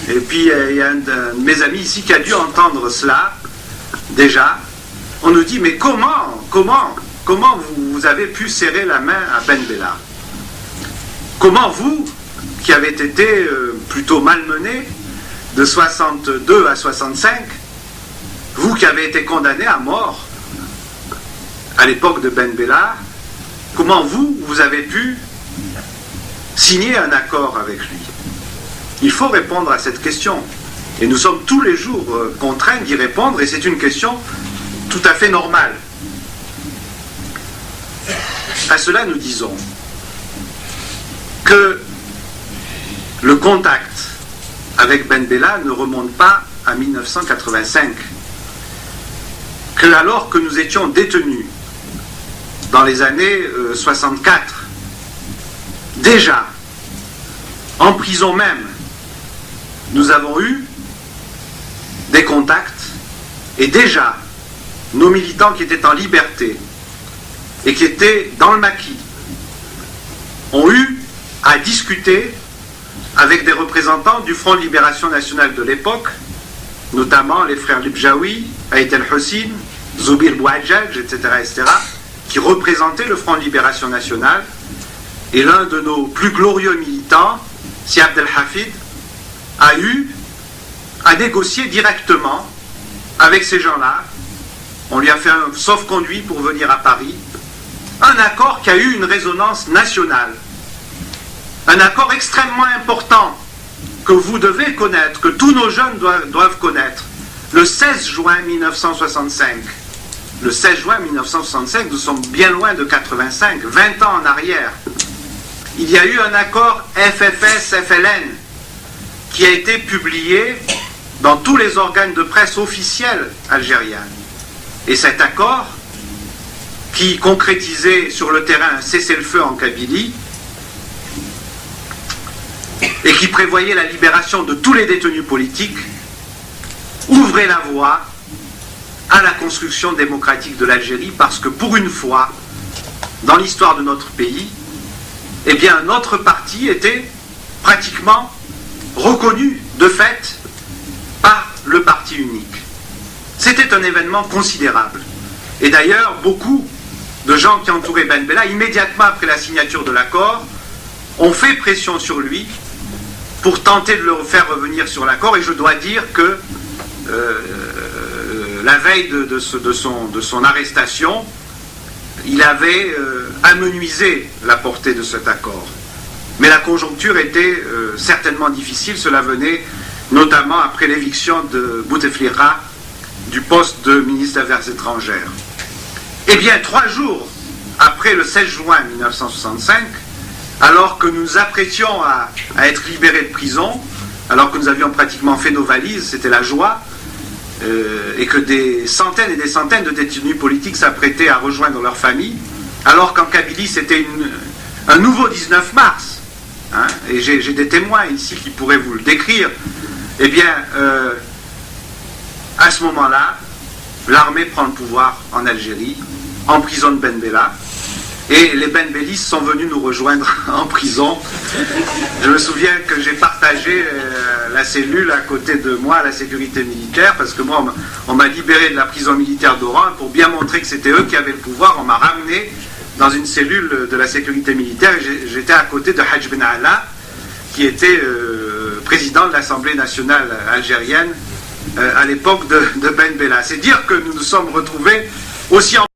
Et puis il y a un de mes amis ici qui a dû entendre cela déjà. On nous dit, mais comment vous avez pu serrer la main à Ben Bella? Comment vous, qui avez été plutôt malmené de 62 à 65, vous qui avez été condamné à mort à l'époque de Ben Bella, comment vous avez pu signer un accord avec lui? Il faut répondre à cette question. Et nous sommes tous les jours contraints d'y répondre, et c'est une question tout à fait normale. À cela, nous disons que le contact avec Ben Bella ne remonte pas à 1985, que alors que nous étions détenus dans les années 64, déjà, en prison même, nous avons eu des contacts, et déjà, nos militants qui étaient en liberté et qui étaient dans le maquis ont eu à discuter avec des représentants du Front de Libération Nationale de l'époque, notamment les frères Libjaoui, Aït el-Hussein, Zoubir Bouadjadj, etc., qui représentaient le Front de Libération Nationale. Et l'un de nos plus glorieux militants, Si Abdel Hafid, a eu à négocier directement avec ces gens-là. On lui a fait un sauf-conduit pour venir à Paris. Un accord qui a eu une résonance nationale. Un accord extrêmement important que vous devez connaître, que tous nos jeunes doivent connaître. Le 16 juin 1965. Le 16 juin 1965, nous sommes bien loin de 85, 20 ans en arrière. Il y a eu un accord FFS-FLN qui a été publié dans tous les organes de presse officiels algériens. Et cet accord, qui concrétisait sur le terrain un cessez-le-feu en Kabylie, et qui prévoyait la libération de tous les détenus politiques, ouvrait la voie à la construction démocratique de l'Algérie, parce que pour une fois, dans l'histoire de notre pays, eh bien notre parti était pratiquement reconnu de fait par le parti unique. C'était un événement considérable. Et d'ailleurs, beaucoup de gens qui entouraient Ben Bella, immédiatement après la signature de l'accord, ont fait pression sur lui pour tenter de le faire revenir sur l'accord. Et je dois dire que la veille de son arrestation, il avait amenuisé la portée de cet accord. Mais la conjoncture était certainement difficile. Cela venait notamment après l'éviction de Bouteflika du poste de ministre des Affaires étrangères. Eh bien, 3 jours après le 16 juin 1965, alors que nous apprêtions à être libérés de prison, alors que nous avions pratiquement fait nos valises, c'était la joie, et que des centaines et des centaines de détenus politiques s'apprêtaient à rejoindre leur famille, alors qu'en Kabylie c'était un nouveau 19 mars, hein, et j'ai des témoins ici qui pourraient vous le décrire. Eh bien, à ce moment-là, l'armée prend le pouvoir en Algérie, emprisonne Ben Bella, et les Ben Bellistes sont venus nous rejoindre en prison. Je me souviens que j'ai partagé la cellule à côté de moi à la sécurité militaire, parce que moi, on m'a libéré de la prison militaire d'Oran, pour bien montrer que c'était eux qui avaient le pouvoir. On m'a ramené dans une cellule de la sécurité militaire, et j'étais à côté de Hadj Ben Allah, qui était président de l'Assemblée nationale algérienne à l'époque de Ben Bella. C'est dire que nous nous sommes retrouvés aussi en